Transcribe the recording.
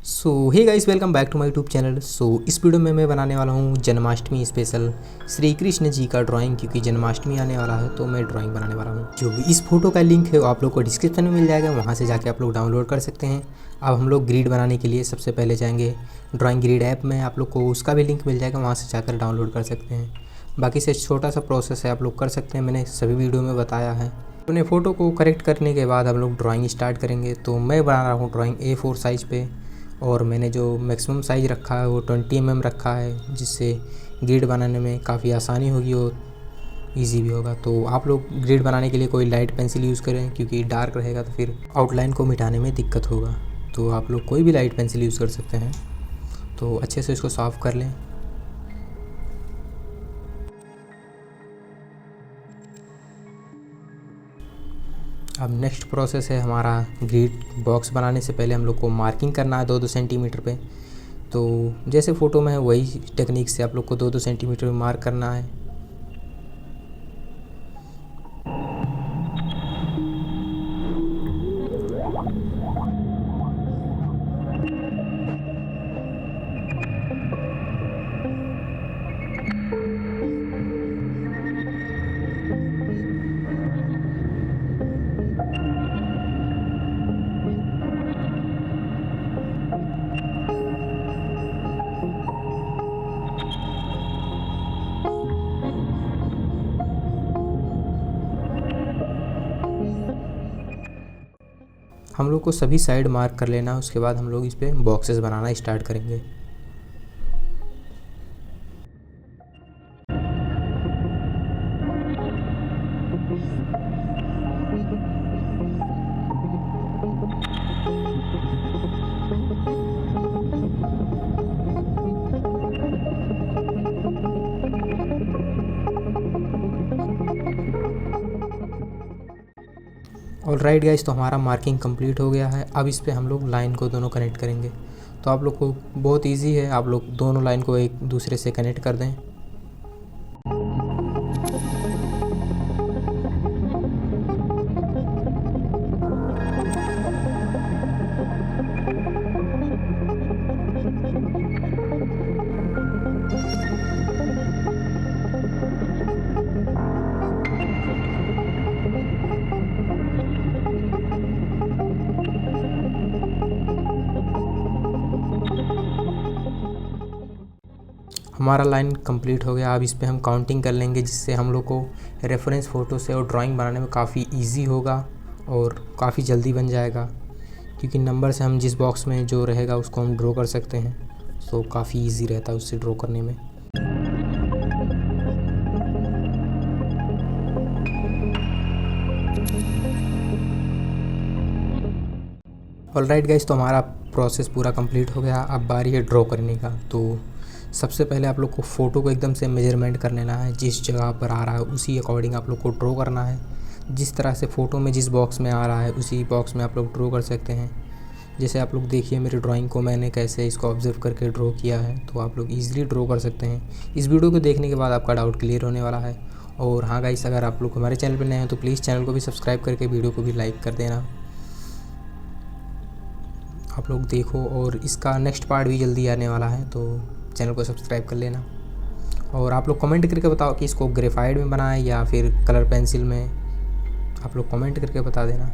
So hey guys, welcome back to my YouTube channel. इस video में मैं बनाने वाला हूँ जन्माष्टमी स्पेशल श्री कृष्ण जी का ड्राइंग, क्योंकि जन्माष्टमी आने वाला है तो मैं ड्राइंग बनाने वाला हूँ। जो भी इस फोटो का लिंक है वो आप लोग को डिस्क्रिप्शन में मिल जाएगा, वहाँ से जाके आप लोग डाउनलोड कर सकते हैं। अब हम लोग ग्रिड बनाने के लिए सबसे पहले जाएंगे ड्राइंग ग्रिड ऐप में, आप लोग को उसका भी लिंक मिल जाएगा, वहाँ से जाकर डाउनलोड कर सकते हैं। बाकी से छोटा सा प्रोसेस है, आप लोग कर सकते हैं, मैंने सभी वीडियो में बताया है। अपने फ़ोटो को करेक्ट करने के बाद हम लोग ड्राइंग स्टार्ट करेंगे। तो मैं बना रहा हूँ ड्राइंग A4 साइज़ पे, और मैंने जो मैक्सिमम साइज़ रखा है वो 20 mm रखा है, जिससे ग्रिड बनाने में काफ़ी आसानी होगी और इजी भी होगा। तो आप लोग ग्रिड बनाने के लिए कोई लाइट पेंसिल यूज़ करें, क्योंकि डार्क रहेगा तो फिर आउटलाइन को मिटाने में दिक्कत होगा। तो आप लोग कोई भी लाइट पेंसिल यूज़ कर सकते हैं। तो अच्छे से इसको साफ़ कर लें। अब नेक्स्ट प्रोसेस है हमारा ग्रिड बॉक्स बनाने से पहले हम लोग को मार्किंग करना है 2-2 सेंटीमीटर पे। तो जैसे फ़ोटो में है वही टेक्निक से आप लोग को 2-2 सेंटीमीटर में मार्क करना है। हम लोग को सभी साइड मार्क कर लेना है, उसके बाद हम लोग इस पर बॉक्सेस बनाना स्टार्ट करेंगे। और राइट गाइस, तो हमारा मार्किंग कंप्लीट हो गया है। अब इस पे हम लोग लाइन को दोनों कनेक्ट करेंगे। तो आप लोग को बहुत इजी है, आप लोग दोनों लाइन को एक दूसरे से कनेक्ट कर दें। हमारा लाइन कंप्लीट हो गया। अब इस पे हम काउंटिंग कर लेंगे, जिससे हम लोग को रेफरेंस फ़ोटो से और ड्राइंग बनाने में काफ़ी इजी होगा और काफ़ी जल्दी बन जाएगा, क्योंकि नंबर से हम जिस बॉक्स में जो रहेगा उसको हम ड्रॉ कर सकते हैं। तो काफ़ी इजी रहता है उससे ड्रॉ करने में। ऑलराइट गाइस, तो हमारा प्रोसेस पूरा कंप्लीट हो गया। अब बारी है ड्रॉ करने का। तो सबसे पहले आप लोग को फ़ोटो को एकदम से मेजरमेंट कर लेना है, जिस जगह पर आ रहा है उसी अकॉर्डिंग आप लोग को ड्रॉ करना है। जिस तरह से फ़ोटो में जिस बॉक्स में आ रहा है उसी बॉक्स में आप लोग ड्रॉ कर सकते हैं। जैसे आप लोग देखिए मेरी ड्राइंग को मैंने कैसे इसको ऑब्जर्व करके ड्रॉ किया है, तो आप लोग ईज़िली ड्रॉ कर सकते हैं। इस वीडियो को देखने के बाद आपका डाउट क्लियर होने वाला है। और हाँ गाइस, अगर आप लोग हमारे चैनल पर नए हैं तो प्लीज़ चैनल को भी सब्सक्राइब करके वीडियो को भी लाइक कर देना। आप लोग देखो, और इसका नेक्स्ट पार्ट भी जल्दी आने वाला है, तो चैनल को सब्सक्राइब कर लेना। और आप लोग कमेंट करके बताओ कि इसको ग्रेफाइट में बनाएं या फिर कलर पेंसिल में, आप लोग कमेंट करके बता देना।